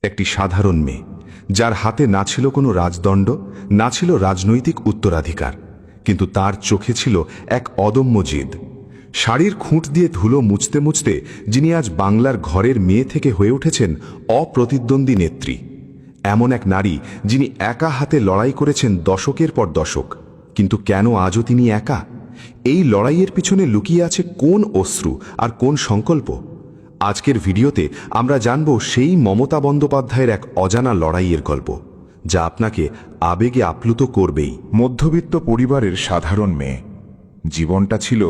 একটি সাধারণ মেয়ে, যার হাতে না ছিল কোনো রাজদণ্ড, না ছিল রাজনৈতিক উত্তরাধিকার, কিন্তু তার চোখে ছিল এক অদম্য জেদ। শাড়ির খুঁট দিয়ে ধুলো মুছতে মুছতে যিনি আজ বাংলার ঘরের মেয়ে থেকে হয়ে উঠেছেন অপ্রতিদ্বন্দ্বী নেত্রী। এমন এক নারী যিনি একা হাতে লড়াই করেছেন দশকের পর দশক। কিন্তু কেন আজও তিনি একা? এই লড়াইয়ের পিছনে লুকিয়ে আছে কোন অশ্রু আর কোন সংকল্প? আজকের ভিডিওতে আমরা জানব সেই মমতা বন্দ্যোপাধ্যায়ের এক অজানা লড়াইয়ের গল্প, যা আপনাকে আবেগে আপ্লুত করবেই। মধ্যবিত্ত পরিবারের সাধারণ মেয়ে, জীবনটা ছিল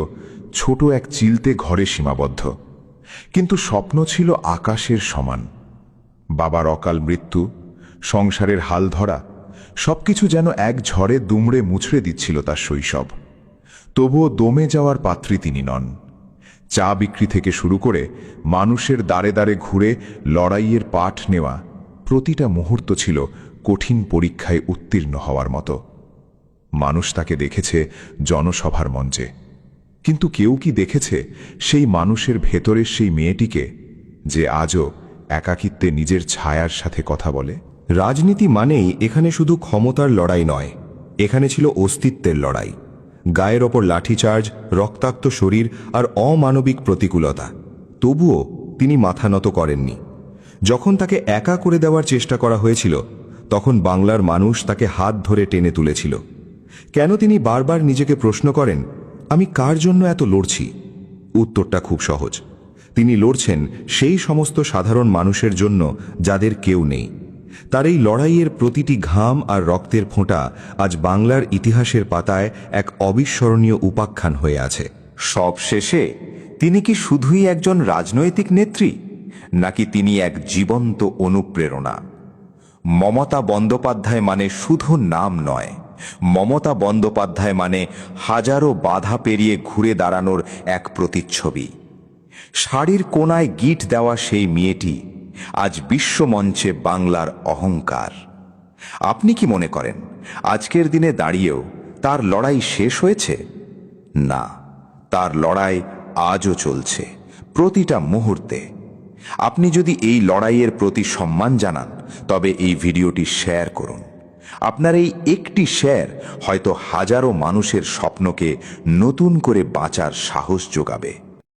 ছোট এক চিলতে ঘরে সীমাবদ্ধ, কিন্তু স্বপ্ন ছিল আকাশের সমান। বাবার অকাল মৃত্যু, সংসারের হাল ধরা, সবকিছু যেন এক ঝড়ে দুমড়ে মুছড়ে দিচ্ছিল তার শৈশব। তবুও দমে যাওয়ার পাত্রী তিনি নন। চা বিক্রি থেকে শুরু করে মানুষের দ্বারে দ্বারে ঘুরে লড়াইয়ের পাঠ নেওয়া প্রতিটা মুহূর্ত ছিল কঠিন পরীক্ষায় উত্তীর্ণ হওয়ার মতো। মানুষ তাকে দেখেছে জনসভার মঞ্চে, কিন্তু কেউ কি দেখেছে সেই মানুষের ভেতরের সেই মেয়েটিকে, যে আজও একাকিত্বে নিজের ছায়ার সাথে কথা বলে? রাজনীতি মানেই এখানে শুধু ক্ষমতার লড়াই নয়, এখানে ছিল অস্তিত্বের লড়াই। গায়ের ওপর লাঠিচার্জ, রক্তাক্ত শরীর আর অমানবিক প্রতিকূলতা। তবুও তিনি মাথা নত করেননি। যখন তাকে একা করে দেওয়ার চেষ্টা করা হয়েছিল, তখন বাংলার মানুষ তাকে হাত ধরে টেনে তুলেছিল। কেন তিনি বারবার নিজেকে প্রশ্ন করেন, আমি কার জন্য এত লড়ছি? উত্তরটা খুব সহজ। তিনি লড়ছেন সেই সমস্ত সাধারণ মানুষের জন্য যাদের কেউ নেই। তার এই লড়াইয়ের প্রতিটি ঘাম আর রক্তের ফোঁটা আজ বাংলার ইতিহাসের পাতায় এক অবিস্মরণীয় উপাখ্যান হয়ে আছে। সবশেষে তিনি কি শুধুই একজন রাজনৈতিক নেত্রী, নাকি তিনি এক জীবন্ত অনুপ্রেরণা? মমতা বন্দ্যোপাধ্যায় মানে শুধু নাম নয়, মমতা বন্দ্যোপাধ্যায় মানে হাজারো বাধা পেরিয়ে ঘুরে দাঁড়ানোর এক প্রতিচ্ছবি। শাড়ির কোনায় গিট দেওয়া সেই মেয়েটি আজ বিশ্বমঞ্চে বাংলার অহংকার। আপনি কি মনে করেন আজকের দিনে দাঁড়িয়েও তার লড়াই শেষ হয়েছে? না, তার লড়াই আজও চলছে, প্রতিটা মুহূর্তে। আপনি যদি এই লড়াইয়ের প্রতি সম্মান জানান, তবে এই ভিডিওটি শেয়ার করুন। আপনার এই একটি শেয়ার হয়তো হাজারো মানুষের স্বপ্নকে নতুন করে বাঁচার সাহস যোগাবে।